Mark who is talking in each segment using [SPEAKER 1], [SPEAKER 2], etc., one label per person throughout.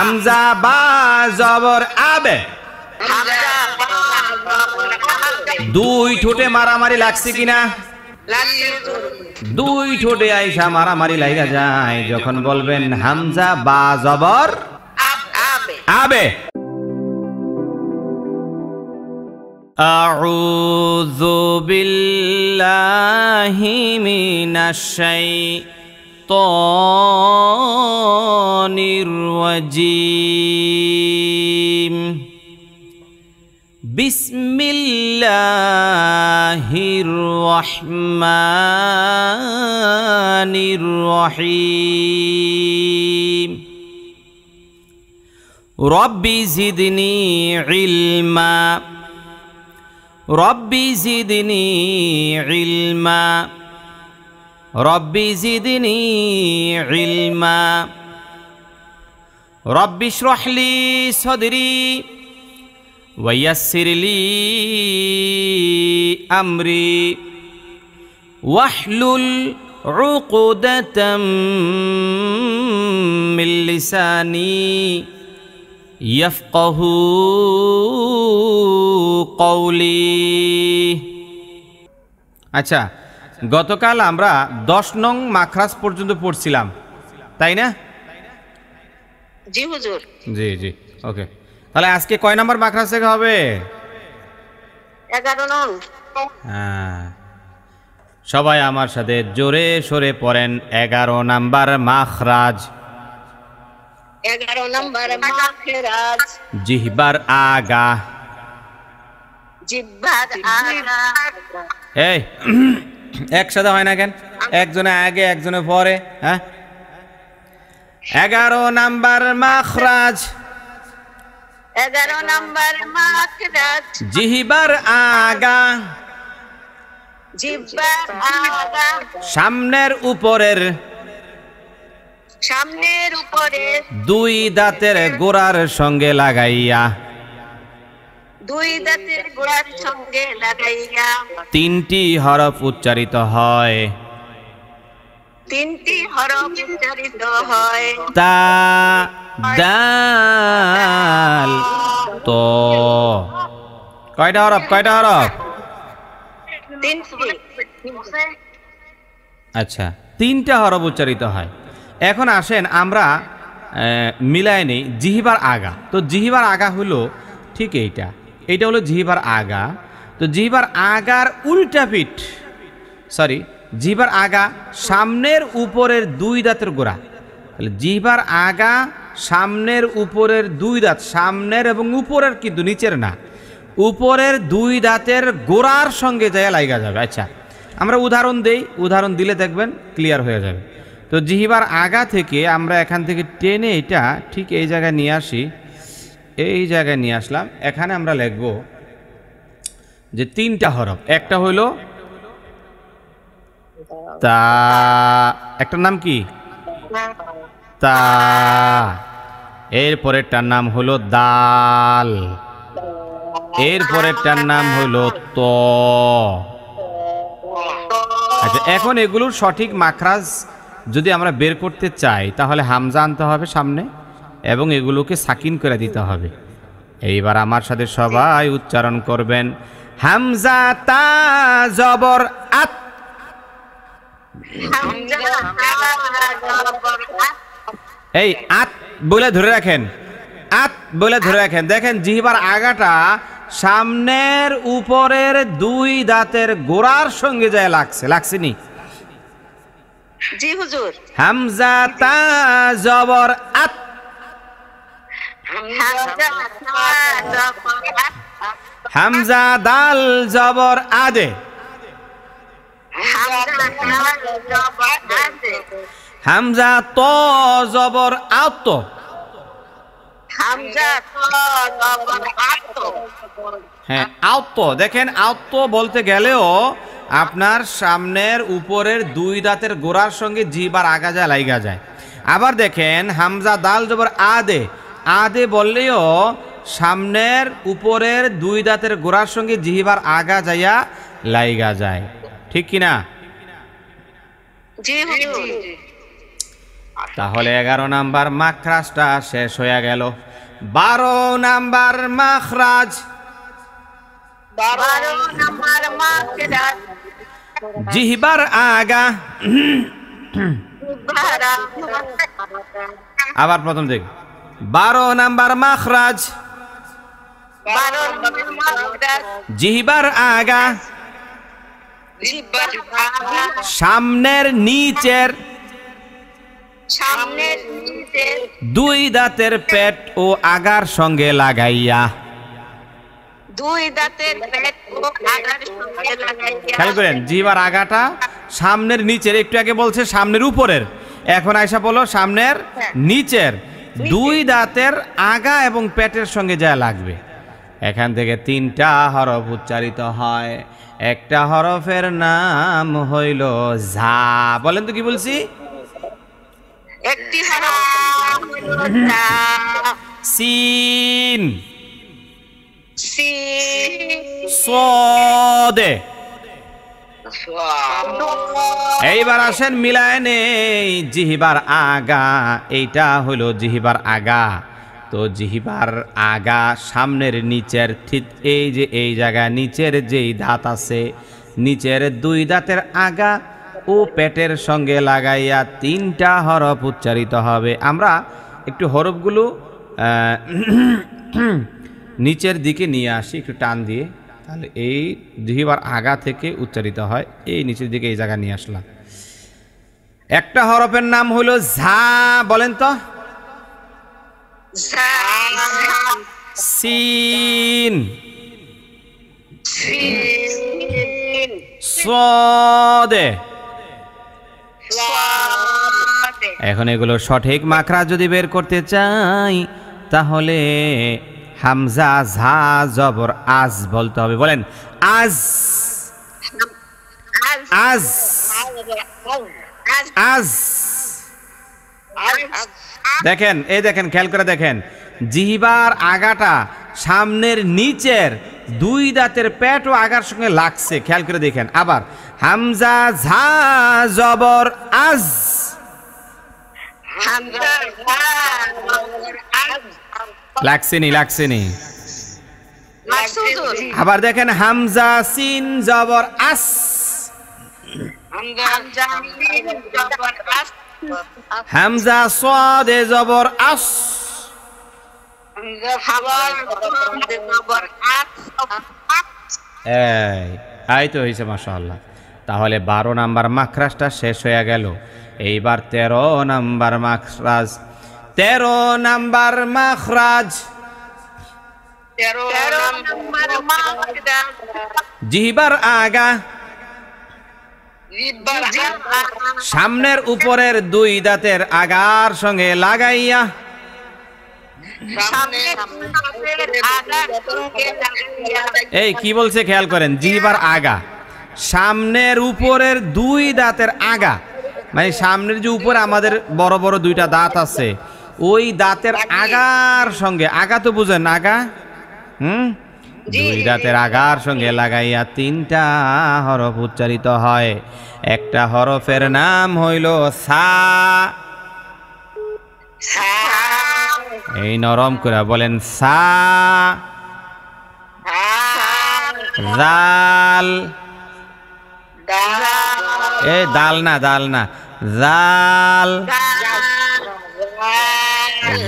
[SPEAKER 1] হামজা বা জবর আবে, দুই ঠোঁটে মারামারি লাগছে কিনা? দুই ঠোঁটে আইসা মারামারি লাগা যায় যখন বলবেন হামজা বা জবর আবে। আউযু বিল্লাহি মিনাশ শাইতানির রাজীম। বিসমিল্লাহির রহমানির রহিম। রব্বি জিদনি ইলমা, রব্বি জিদনি ইলমা, রব্বি জিদনি ইলমা। রব্বি ইশরাহ লি সাদরি ওয়াইয়াসসির লি আমরি ওয়াহলুল উকদাতাম মিন লিসানি ইয়াফকাহু কওলি। আচ্ছা, গতকাল আমরা 10 নং মাখরাজ পর্যন্ত পড়ছিলাম, তাই না?
[SPEAKER 2] জি হুজুর।
[SPEAKER 1] জি জি, ওকে। তাহলে আজকে কয় নাম্বার মাখরাজ থেকে হবে?
[SPEAKER 2] 11 নং।
[SPEAKER 1] হ্যাঁ, সবাই আমার সাথে জোরে সরে পড়েন 11 নাম্বার মাখরাজ।
[SPEAKER 2] 11 নাম্বার মাখরাজ।
[SPEAKER 1] জিহবার আগা,
[SPEAKER 2] জিহ্বার আগা।
[SPEAKER 1] এই একসাথে হয় না কেন? একজনে আগে একজনে পরে। হ্যাঁ, 11 নাম্বার মাখরাজ।
[SPEAKER 2] 11 নাম্বার মাখরাজ।
[SPEAKER 1] জিহবার আগা,
[SPEAKER 2] জিহ্বার আগা।
[SPEAKER 1] সামনের উপরের,
[SPEAKER 2] সামনের উপরে।
[SPEAKER 1] দুই দাঁতের গোড়ার সঙ্গে লাগাইয়া,
[SPEAKER 2] দুই দাঁতের গোড়ার সঙ্গে লাগাইয়া।
[SPEAKER 1] 3টি হরফ উচ্চারিত হয়।
[SPEAKER 2] 3টি হরফ উচ্চারিত হয়।
[SPEAKER 1] তা, দাল, তো। কয়টা হরফ? কয়টা হরফ?
[SPEAKER 2] 3টি।
[SPEAKER 1] আচ্ছা, 3টা হরফ উচ্চারিত হয়। এখন আসেন আমরা মিলাই নেই জিহবার আগা। তো জিহবার আগা হলো ঠিক এইটা, এইটা হলো জিহবার আগা। তো জিহবার আগার উল্টা পিঠ, সরি, জিহবার আগা সামনের উপরের দুই দাঁতের গোড়া। তাহলে জিহবার আগা সামনের উপরের দুই দাঁত, সামনের এবং উপরের, কিন্তু নিচের না, উপরের দুই দাঁতের গোড়ার সঙ্গে যায় লাগা যাবে। আচ্ছা, আমরা উদাহরণ দেই, উদাহরণ দিলে দেখবেন ক্লিয়ার হয়ে যাবে। তো জিহবার আগা থেকে আমরা এখান থেকে টেনে এটা ঠিক এই জায়গায় নিয়ে আসি, এই জায়গায় নিয়ে আসলাম। এখানে আমরা লিখব যে 3টা হরফ। একটা হইল তা, একটার নাম কি? তা। এরপরেরটার নাম হলো দাল, এরপরেরটার নাম হলো ত। আচ্ছা, এখন এগুলোর সঠিক মাখরাজ যদি আমরা বের করতে চাই তাহলে হামজা আনতে হবে সামনে এবং এগুলোকে সাকিন করে দিতে হবে। এইবার আমার সাথে সবাই উচ্চারণ করবেন হামজা তা জবর আত। এই আত বলে ধরে রাখেন, আত বলে ধরে রাখেন। দেখেন জিহবার আগাটা সামনের উপরের দুই দাঁতের গোড়ার সঙ্গে যায় লাগছে, লাগছেনি?
[SPEAKER 2] জি হুজুর।
[SPEAKER 1] হামজা তা জবর আত। হামজা দাল জবর আদে। হামজা ত জবর আত। হ্যাঁ, আত। দেখেন আত বলতে গেলেও আপনার সামনের উপরের দুই দাঁতের গোড়ার সঙ্গে জিহবার আগা যায়, লাইগা যায়। আবার দেখেন হামজা দাল জবর আদে, আদে বললেও সামনের উপরের দুই দাঁতের গোড়ার সঙ্গে জিহবার আগা যাইয়া লাইগা যায়, ঠিক কিনা? তাহলে 11 নাম্বার মাখরাজটা শেষ হয়ে গেল। 12 নাম্বার মাখরাজ,
[SPEAKER 2] 12 নাম্বার মাখরাজ,
[SPEAKER 1] জিহবার আগা। আবার প্রথম থেকে 12 নাম্বার মাখরাজ,
[SPEAKER 2] 12 নাম্বার মাখরাজ,
[SPEAKER 1] জিহবার আগা,
[SPEAKER 2] জিহ্বার আগা,
[SPEAKER 1] সামনের নিচের
[SPEAKER 2] সামনের নিচের
[SPEAKER 1] দুই দাঁতের পেট ও আগার সঙ্গে লাগাইয়া।
[SPEAKER 2] দুই দাঁতের পেট ও আগার সঙ্গে লাগাইয়া।
[SPEAKER 1] খেয়াল করেন, জিহ্বার আগাটা সামনের নিচের, একটু আগে বলছে সামনের উপরের, এখন আয়সা বলো সামনের নিচের দুই দাঁতের আগা এবং পেটের সঙ্গে যা লাগবে। এখান থেকে 3টা হরফ উচ্চারিত হয়। একটা হরফের নাম হইল ঝা। বলেন তো কি বলছি?
[SPEAKER 2] একটি হরফ হলো তা,
[SPEAKER 1] সিন,
[SPEAKER 2] সিন,
[SPEAKER 1] সদে।
[SPEAKER 2] দ,
[SPEAKER 1] এইবার আসেন মিলায় নেই জিহিবার আগা, এইটা হলো জিহিবার আগা। তো জিহিবার আগা সামনের নিচের, ঠিক এই যে এই জায়গা নিচের যেই দাঁত আছে, নিচের দুই দাঁতের আগা ও পেটের সঙ্গে লাগাইয়া 3টা হরফ উচ্চারিত হবে। আমরা একটু হরফগুলো নিচের দিকে নিয়ে আসি একটু টান দিয়ে, তাহলে এই জিহ্বার আগা থেকে উচ্চারিত হয়। এই নিচের দিকে এই জায়গা নিয়ে আসলাম। একটা হরফের নাম হলো ঝা। বলেন তো?
[SPEAKER 2] ঝা,
[SPEAKER 1] সিন,
[SPEAKER 2] সিন,
[SPEAKER 1] সদে।
[SPEAKER 2] সাদে।
[SPEAKER 1] এখন এগুলো সঠিক মাখরা যদি বের করতে চাই, তাহলে হামজা ঝা জবর আজ বলতে হবে। বলেন আজ, আজ, আজ। দেখেন, এই দেখেন, খেয়াল করে দেখেন, জিহ্বার আগাটা সামনের নিচের দুই দাঁতের পেট ও আগার সঙ্গে লাগছে। খেয়াল করে দেখেন। আবার হামজা ঝা জবর আজ, লাগছেনি, লাগছেনি। আবার দেখেন হামজা সিন জবর আস, হামজা সাদে জবর আস। এই তো হয়েছে, মাশাআল্লাহ। তাহলে 12 নাম্বার মাখরাজটা শেষ হয়ে গেল। এইবার 13 নাম্বার মাখরাজ, 13 নাম্বার মাখরাজ, জিহ্বার আগা সামনের উপরের দুই দাঁতের আগার সঙ্গে লাগাইয়া। এই কি বলছে খেয়াল করেন, জিহ্বার আগা সামনের উপরের দুই দাঁতের আগা, মানে সামনের যে উপরে আমাদের বড় বড় দুইটা দাঁত আছে, ওই দাঁতের আগার সঙ্গে, আগা তো বুঝেন আগা, দুই দাঁতের আগার সঙ্গে লাগাইয়া 3টা হরফ উচ্চারিত হয়। একটা হরফের নাম হইল সা। এই নরম করে বলেন সা। জাল, এ দাল না, দাল না, জাল।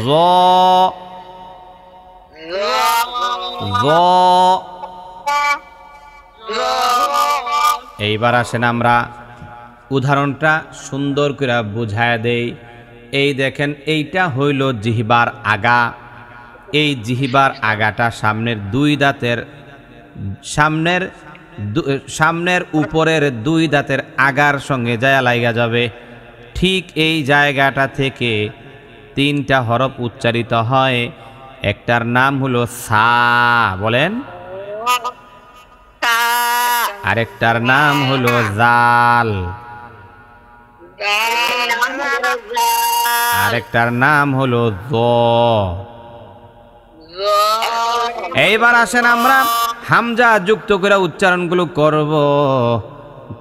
[SPEAKER 1] জ, জ। এইবার আসেন আমরা উদাহরণটা সুন্দর করে বুঝায় দেই। এই দেখেন, এইটা হইল জিহ্বার আগা। এই জিহ্বার আগাটা সামনের দুই দাঁতের, সামনের উপরের দুই দাঁতের আগার সঙ্গে যায় লাইগা যাবে। ঠিক এই জায়গাটা থেকে 3টা হরফ উচ্চারিত হয়। একটার নাম হলো সা। বলেন। আরেকটার নাম হলো জাল, আরেকটার নাম হলো জ। এইবার আসেন আমরা হামজা যুক্ত করে উচ্চারণগুলো করব।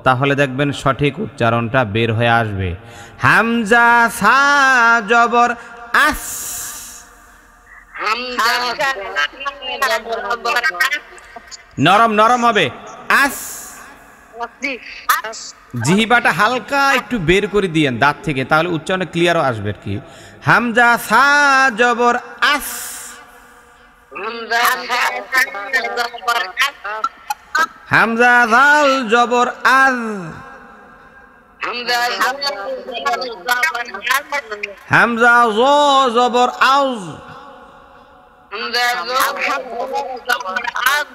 [SPEAKER 1] তাহলে দেখবেন সঠিক উচ্চারণটা বের হয়ে আসবে। হামজা সা জবর আস,
[SPEAKER 2] হামজা
[SPEAKER 1] নরম নরম হবে আস।
[SPEAKER 2] আস
[SPEAKER 1] জিহিবাটা হালকা একটু বের করে দিয়েন দাঁত থেকে, তাহলে উচ্চারণে ক্লিয়ারও আসবে আর কি। হামজা সা জবর আস,
[SPEAKER 2] হামজা জবর আস,
[SPEAKER 1] হামজা জাল জবর আজ,
[SPEAKER 2] হামজা জবর আস,
[SPEAKER 1] হামজা জ জবর আউজ।
[SPEAKER 2] হামজা জবর আস।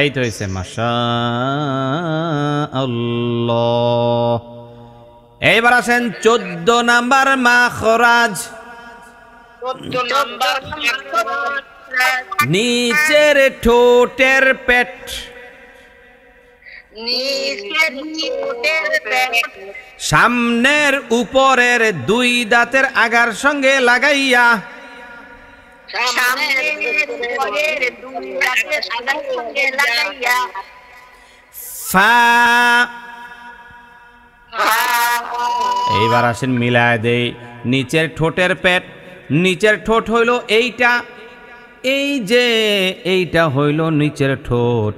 [SPEAKER 1] এই তো হয়েছে, মাশাআল্লাহ। এইবার আসেন 14 নাম্বার মাখরাজ।
[SPEAKER 2] 14 নম্বর
[SPEAKER 1] নিচের ঠোঁটের পেট,
[SPEAKER 2] নিচের ঠোঁটের পেট,
[SPEAKER 1] সামনের উপরের দুই দাঁতের আগার সঙ্গে লাগাইয়া,
[SPEAKER 2] সামনের উপরের দুই দাঁতের আগার সঙ্গে লাগাইয়া,
[SPEAKER 1] ফা।
[SPEAKER 2] ফা।
[SPEAKER 1] এইবার আসেন মিলায় দেই। নিচের ঠোঁটের পেট, নিচের ঠোঁট হইল এইটা, এই যে এইটা হইল নিচের ঠোঁট।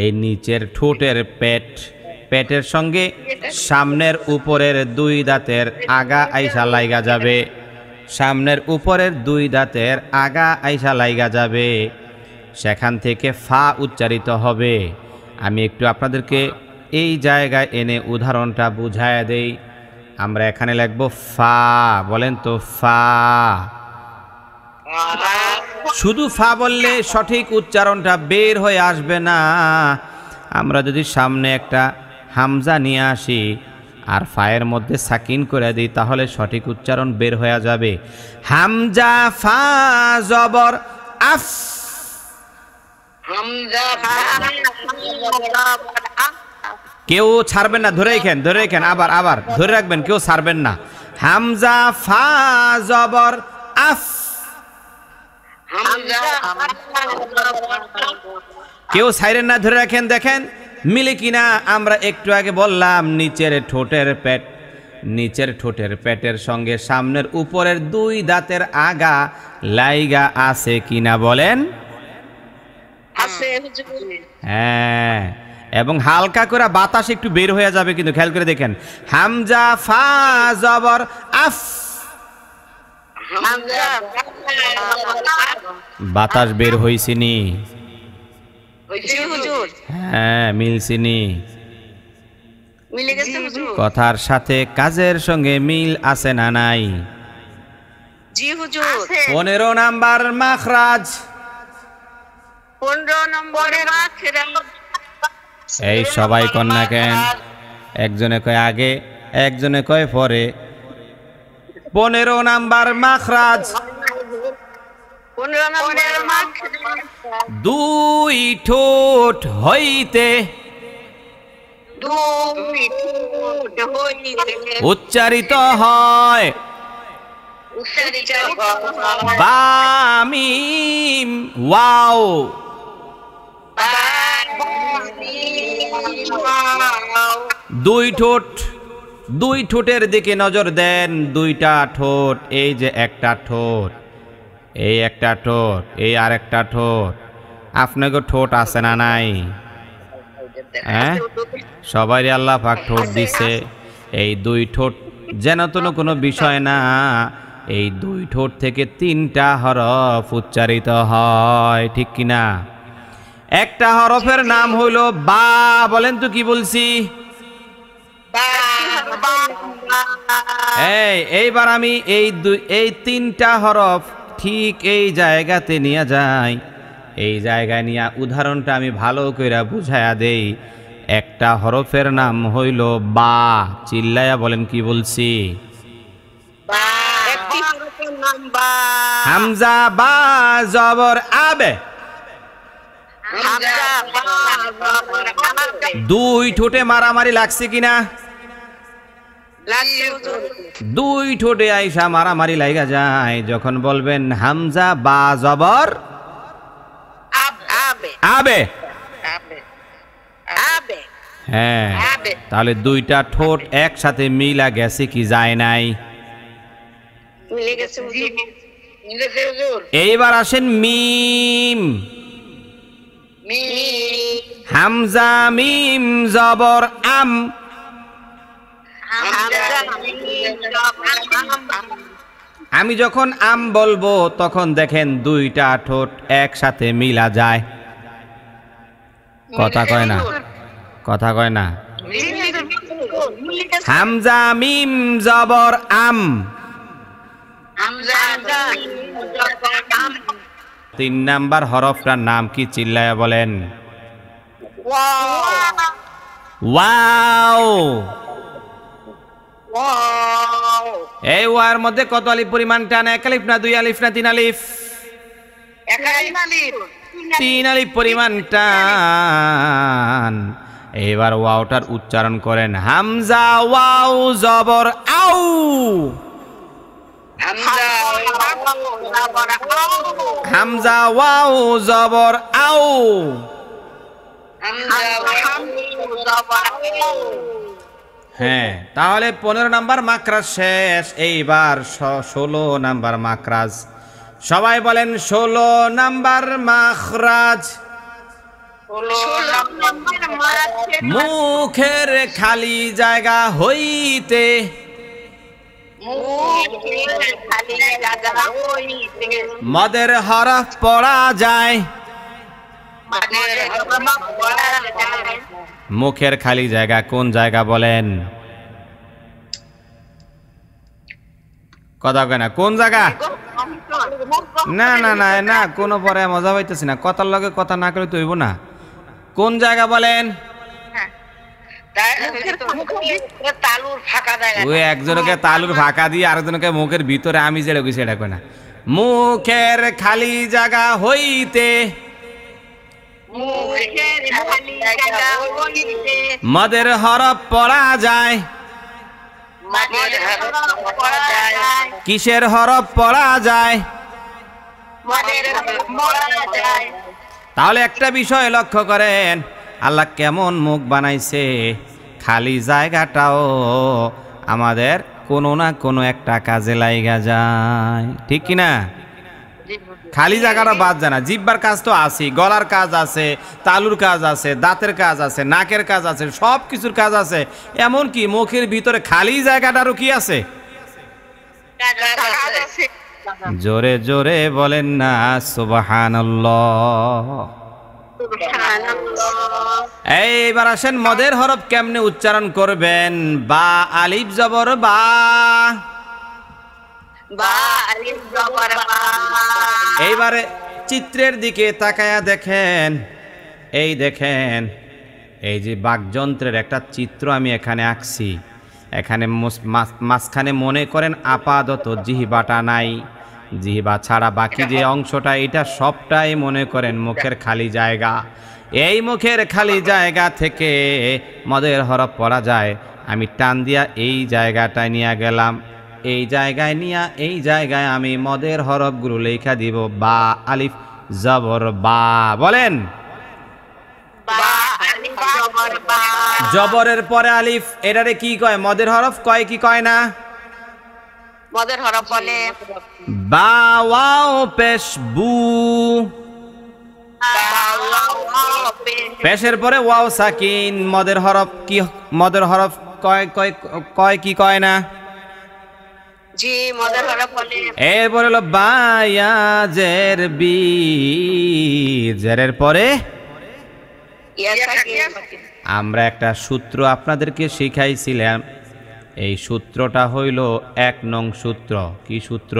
[SPEAKER 1] এই নিচের ঠোঁটের পেট, পেটের সঙ্গে সামনের উপরের দুই দাঁতের আগা আইসা লাইগা যাবে, সামনের উপরের দুই দাঁতের আগা আইসা লাইগা যাবে, সেখান থেকে ফা উচ্চারিত হবে। আমি একটু আপনাদেরকে এই জায়গায় এনে উদাহরণটা বুঝায় দেই। আমরা এখানে লিখব ফা, বলেন তো ফা। শুধু ফা বললে সঠিক উচ্চারণটা বের হয়ে আসবে না। আমরা যদি সামনে একটা হামজা নিয়ে আসি আর ফায়ের মধ্যে সাকিন করে দিই, তাহলে সঠিক উচ্চারণ বের হয়ে যাবে। হামজা ফা জবর আফ,
[SPEAKER 2] হামজা ফা জবর আফ।
[SPEAKER 1] কেউ ছাড়বেন না, ধরে রাখেন, ধরে রাখেন, আবার আবার ধরে রাখবেন, কেউ ছাড়বেন না। হামজা ফা জবর আফ,
[SPEAKER 2] হামজা ফা জবর আফ।
[SPEAKER 1] কেউ ছাইরেন না, ধরে রাখেন, দেখেন মিলে কিনা। আমরা একটু আগে বললাম নিচের ঠোঁটের পেট, নিচের ঠোঁটের পেটের সঙ্গে সামনের উপরের দুই দাঁতের আগা লাইগা আছে কিনা বলেন?
[SPEAKER 2] আছে হুজুর।
[SPEAKER 1] হ্যাঁ, এবং হালকা করে বাতাস একটু বের হয়ে যাবে, কিন্তু খেয়াল করে দেখেন। হামজা ফা জবর আফ,
[SPEAKER 2] হামজা ফা জবর আফ।
[SPEAKER 1] বাতাস বের হইছিনি?
[SPEAKER 2] জি হুজুর,
[SPEAKER 1] হ্যাঁ, মিলছিনি?
[SPEAKER 2] মিলে গেছে হুজুর।
[SPEAKER 1] কথার সাথে কাজের সঙ্গে মিল আছে না নাই?
[SPEAKER 2] জি হুজুর, আছে।
[SPEAKER 1] 15 নাম্বার মাখরাজ।
[SPEAKER 2] 15 নম্বরের মাখরাজ।
[SPEAKER 1] এই সবাই কন্যা কেন? একজনে কয় আগে, একজনে কয় পরে। 15 নাম্বার মাখরাজ।
[SPEAKER 2] 15 নম্বরের মাখরাজ।
[SPEAKER 1] দুই ঠোঁট হইতে
[SPEAKER 2] দুই ঠোঁট হইতে
[SPEAKER 1] উচ্চারিত হয়
[SPEAKER 2] উচ্চারিত হয়
[SPEAKER 1] বা মিম ওয়াও। দুই ঠোঁট, দুই ঠোঁটের দিকে নজর দেন। দুইটা ঠোঁট, এই যে একটা ঠোঁট, এই একটা ঠোঁট, এই আর একটা ঠোঁট। আপনাকে ঠোঁট আছে না নাই? হ্যাঁ, সবাই আল্লাহ পাক ঠোঁট দিছে। এই দুই ঠোঁট যেন তেন কোনো বিষয় না। এই দুই ঠোঁট থেকে 3টা হরফ উচ্চারিত হয়, ঠিক কিনা? একটা হরফের নাম হইল বা। বলেন তো কি বলছি? এইবার আমি এই 3টা হরফ ঠিক এই জায়গাতে নিয়ে যাই। এই জায়গায় নিয়ে উদাহরণটা আমি ভালো করে বুঝায়া দেই। একটা হরফের নাম হইল বা। চিল্লায়া বলেন কি বলছি?
[SPEAKER 2] একটি হরফের নাম বা।
[SPEAKER 1] হামজা বা জবর আবে।
[SPEAKER 2] হামজা বা জবর আবে।
[SPEAKER 1] দুই ঠোঁটে মারামারি লাগছে কিনা?
[SPEAKER 2] লাগছে হুজুর।
[SPEAKER 1] দুই ঠোঁটে আইসা মারামারি লাগা যায় যখন বলবেন হামজা বা জবর
[SPEAKER 2] আবে।
[SPEAKER 1] আবে।
[SPEAKER 2] আবে। আবে।
[SPEAKER 1] হ্যাঁ,
[SPEAKER 2] হবে
[SPEAKER 1] তাহলে দুইটা ঠোঁট একসাথে মিলা গেছে কি যায় নাই?
[SPEAKER 2] মিলে গেছে হুজুর মিলেছে হুজুর
[SPEAKER 1] এইবার আসেন মিম।
[SPEAKER 2] মি
[SPEAKER 1] হামজা মিম জবর আম।
[SPEAKER 2] হামজা মিম জবর
[SPEAKER 1] আমি যখন আম বলবো তখন দেখেন দুইটা ঠোঁট একসাথে মিলা যায়। কথা কয় না, কথা কয় না। হামজা মিম জবর আম।
[SPEAKER 2] হামজা মিম জবর আম
[SPEAKER 1] 3 নাম্বার হরফটার নাম কি চিল্লায়া বলেন? ওয়াও।
[SPEAKER 2] ওয়াও
[SPEAKER 1] এই ওয়ার মধ্যে কত আলিফ পরিমাণ টান? 1 আলিফ না 2 আলিফ না 3 আলিফ?
[SPEAKER 2] একাই মালিক
[SPEAKER 1] 3 আলিফ পরিমাণ টান। এবার ওয়াওটার উচ্চারণ করেন হামজা ওয়াও জবর আউ।
[SPEAKER 2] হামজা জবর আও
[SPEAKER 1] হামজা ওয়াও জবর আউ।
[SPEAKER 2] হামজা জবর আও
[SPEAKER 1] হ্যাঁ, তাহলে 15 নাম্বার মাকরাজ শেষ। এইবার 16 নাম্বার মাকরাজ। সবাই বলেন 16 নাম্বার মাখরাজ।
[SPEAKER 2] 16 নম্বর মাছের
[SPEAKER 1] মুখের খালি জায়গা হইতে
[SPEAKER 2] মুখের খালি জায়গা হইতে
[SPEAKER 1] মদের হরফ পড়া যায়।
[SPEAKER 2] মানের হরফ পড়া যায়
[SPEAKER 1] মুখের খালি জায়গা কোন জায়গা বলেন? কথা কয় না, কোন জায়গা? না না না না, কোনো পরে মজা পাইতেছি না। কথার লগে কথা না করে তো হইব না। কোন জায়গা বলেন?
[SPEAKER 2] তালুর ফাঁকা জায়গা
[SPEAKER 1] ওই একজনকে তালুর ফাঁকা দিয়ে আরেকজনকে মুখের ভিতরে আমি যেটা কইছি এটা কয় না। মুখের খালি জায়গা হইতে
[SPEAKER 2] মুখের খালি জায়গা হইতে
[SPEAKER 1] মদের হরফ পড়া যায়।
[SPEAKER 2] মানের হরফ পড়া যায়
[SPEAKER 1] কিসের হরফ পড়া যায়?
[SPEAKER 2] মানের হরফ পড়া যায়
[SPEAKER 1] তাহলে একটা বিষয় লক্ষ্য করেন, আল্লাহ কেমন মুখ বানাইছে। খালি জায়গাটাও আমাদের কোনো না কোনো একটা কাজে লাইগা যায়, ঠিক কি না? খালি জায়গাটা বাদ যায় না। জিহ্বার কাজ তো আছে, গলার কাজ আছে, তালুর কাজ আছে, দাঁতের কাজ আছে, নাকের কাজ আছে, সব কিছুর কাজ আছে। এমন কি মুখের ভিতরে খালি জায়গাটারও কি আছে? জোরে জোরে বলেন না সুবহানাল্লাহ। এইবার আসেন মদের হরফ কেমনে উচ্চারণ করবেন? বা আলিফ জবর বা। এইবারে চিত্রের দিকে তাকায়া দেখেন, এই দেখেন, এই যে বাকযন্ত্রের একটা চিত্র আমি এখানে আঁকছি। এখানে মাঝখানে মনে করেন আপাতত জিহ্বাটা নাই, জিহ্বা ছাড়া বাকি যে অংশটা এটা সবটাই মনে করেন মুখের খালি জায়গা। এই মুখের খালি জায়গা থেকে মদের হরফ পড়া যায়। আমি টান দিয়া এই জায়গাটায় নিয়ে গেলাম, এই জায়গায় নিয়া এই জায়গায় আমি মদের হরফগুলো লেখা দিব বা আলিফ জবর বা। বলেন জবরের পরে আলিফ, এটারে কি কয়? মদের হরফ কয় কি কয় না?
[SPEAKER 2] মদের হরফ বলে
[SPEAKER 1] বা ওয়াও পেশ বু। পেশের পরে ওয়াও সাকিন। মদের হরফ কি? মদের হরফ কয় কয় কয় কি কয় না?
[SPEAKER 2] জি মদের হরফ বলে।
[SPEAKER 1] এরপরে হলো বায়া জের বি। জেরের পরে আমরা একটা সূত্র আপনাদেরকে শিখাইছিলাম। এই সূত্রটা হইল 1 নং সূত্র। কি সূত্র?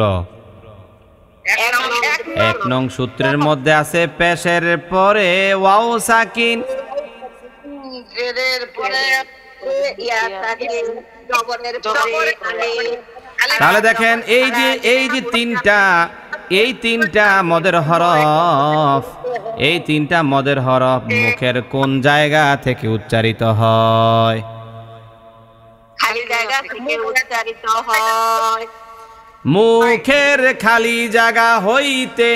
[SPEAKER 1] 1 নং সূত্রের মধ্যে আছে পেশের পরে ওয়াও সাকিন,
[SPEAKER 2] জেরের পরে ইয়া সাকিন, জবরের পরে আলিফ।
[SPEAKER 1] তাহলে দেখেন এই যে তিনটা মদের হরফ, এই তিনটা মদের হরফ মুখের কোন জায়গা থেকে উচ্চারিত হয়?
[SPEAKER 2] খালি জায়গা থেকে উচ্চারিত হয়।
[SPEAKER 1] মুখের খালি জায়গা হইতে।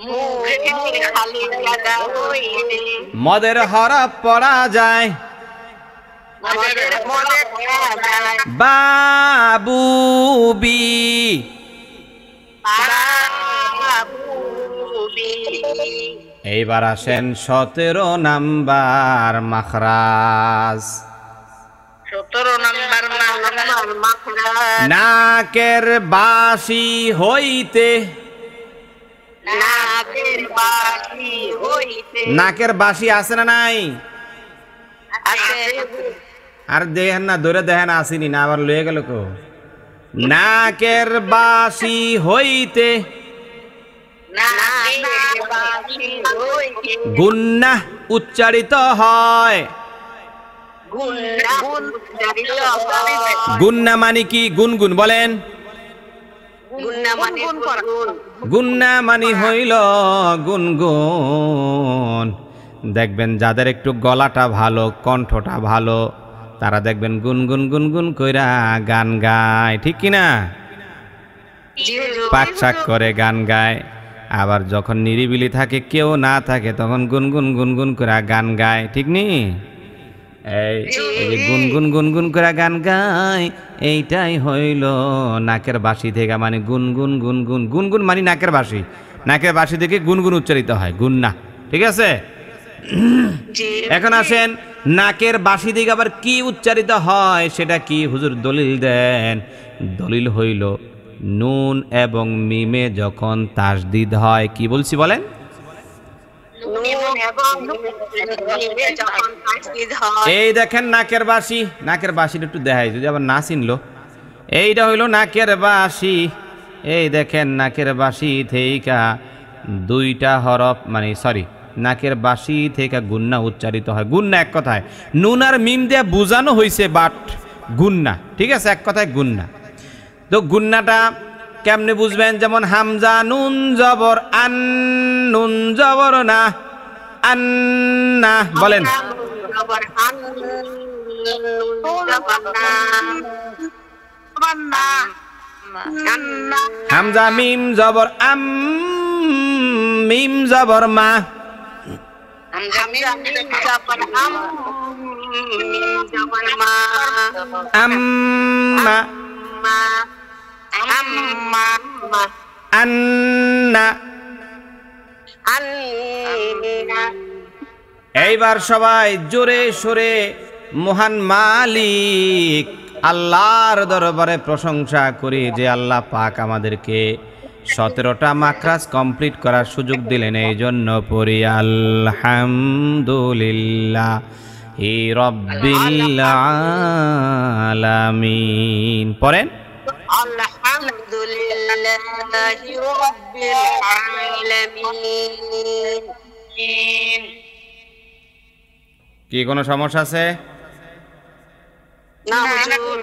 [SPEAKER 2] মুখে খালি লাগা হইলে
[SPEAKER 1] মদের হরফ পড়া যায়
[SPEAKER 2] মদের মদের যায়
[SPEAKER 1] বাবুবি
[SPEAKER 2] বাবুবি
[SPEAKER 1] এইবার আসেন 17 নাম্বার মাখরাজ
[SPEAKER 2] 17 নাম্বার মাখরাজ
[SPEAKER 1] নাকের বাসি হইতে
[SPEAKER 2] নাকের বাসি হইতে
[SPEAKER 1] নাকের বাসি আছে না নাই
[SPEAKER 2] আছে
[SPEAKER 1] আর দেখেন না ধরে দেখেন আসিনি না আবার লয়ে গেল কো নাকের বাসি হইতে
[SPEAKER 2] নাকের বাসি হইতে
[SPEAKER 1] গুন্নাহ উচ্চারিত হয়
[SPEAKER 2] গুন্না উচ্চারিত হয়
[SPEAKER 1] গুন্না মানে কি গুনগুন বলেন
[SPEAKER 2] গুন্না মানে গুনগুন
[SPEAKER 1] গুন্না মানে হইল গুনগুন দেখবেন যাদের একটু গলাটা ভালো কণ্ঠটা ভালো তারা দেখবেন গুনগুন গুনগুন কইরা গান গায় ঠিক কি না পাকশাক করে গান গায় আবার যখন নিরিবিলি থাকে কেউ না থাকে তখন গুনগুন গুনগুন করে গান গায় ঠিক নি এই যে গুনগুন গুনগুন করে গান গায় এইটাই হইল নাকের বাসি থেকে মানে গুনগুন গুনগুন গুনগুন মানে নাকের বাসি থেকে গুনগুন উচ্চারিত হয় গুন্না ঠিক আছে এখন আসেন নাকের বাসি থেকে আবার কি উচ্চারিত হয় সেটা কি হুজুর দলিল দেন দলিল হইল নুন এবং মিমে যখন তাসদিদ হয় কি বলছি বলেন এই দেখেন নাকের বাসিটা একটু দেখাই যদি আবার না চিনলো এইটা হইল নাকের বাসি এই দেখেন নাকের বাসি থেকে দুইটা হরফ মানে সরি নাকের বাসি থেকে গুন্না উচ্চারিত হয় গুন্না এক কথায় নুন আর মিম দিয়ে বোঝানো হয়েছে বাট গুন্না ঠিক আছে এক কথায় গুন্না তো গুন্নাটা কেমনে বুঝবেন যেমন হামজা নুন জবর আন নুন জবর না আন্না বলেন হামজা মিম জবর আম মিম জবর মা আম্মা আন্না এইবার সবাই জোরে সোরে মহান মালিক আল্লাহর দরবারে প্রশংসা করি যে আল্লাহ পাক আমাদেরকে 17টা মাখরাজ কমপ্লিট করার সুযোগ দিলেন এই জন্য পড়ি আলহামদুলিল্লাহ হি রাব্বিল আলামিন পড়েন
[SPEAKER 2] আলহামদুলিল্লাহি রাব্বিল আলামিন
[SPEAKER 1] কি কোনো সমস্যা আছে
[SPEAKER 2] না হুজুর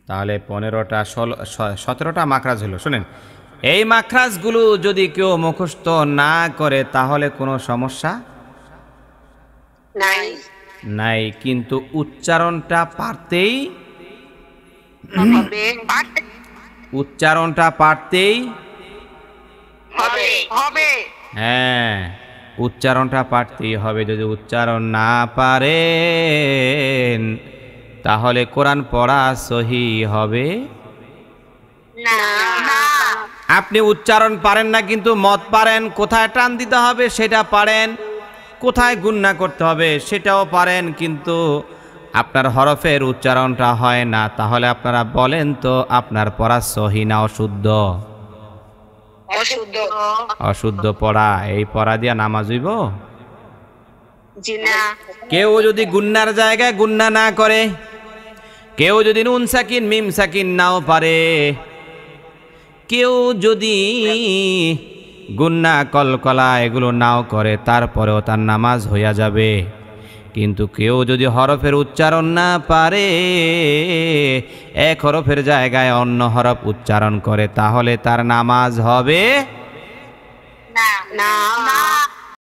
[SPEAKER 1] তাহলে 15টা 17টা মাখরাজ হলো শুনেন এই মাখরাজগুলো যদি কেউ মুখস্থ না করে তাহলে কোনো সমস্যা নাই কিন্তু উচ্চারণটা পারতেই
[SPEAKER 2] হবে
[SPEAKER 1] হ্যাঁ উচ্চারণটা পারতেই হবে যদি উচ্চারণ না পারেন তাহলে কোরআন পড়া সহি হবে
[SPEAKER 2] না
[SPEAKER 1] আপনি উচ্চারণ পারেন না কিন্তু মত পারেন কোথায় টান দিতে হবে সেটা পারেন কোথায় গুণনা করতে হবে সেটাও পারেন কিন্তু আপনার হরফের উচ্চারণটা হয় না তাহলে আপনারা বলেন তো আপনার পড়া সহি না অশুদ্ধ অশুদ্ধ পড়া এই পড়া দিয়া নামাজ হইব কেউ যদি গুন্নার জায়গায় গুন্না না করে কেউ যদি নুন সাকিন মিম সাকিন নাও পারে কেউ যদি গুন্না কলকলা এগুলো নাও করে তারপরেও তার নামাজ হইয়া যাবে কিন্তু কেউ যদি হরফের উচ্চারণ না পারে এক হরফের জায়গায় অন্য হরফ উচ্চারণ করে তাহলে তার নামাজ হবে
[SPEAKER 2] না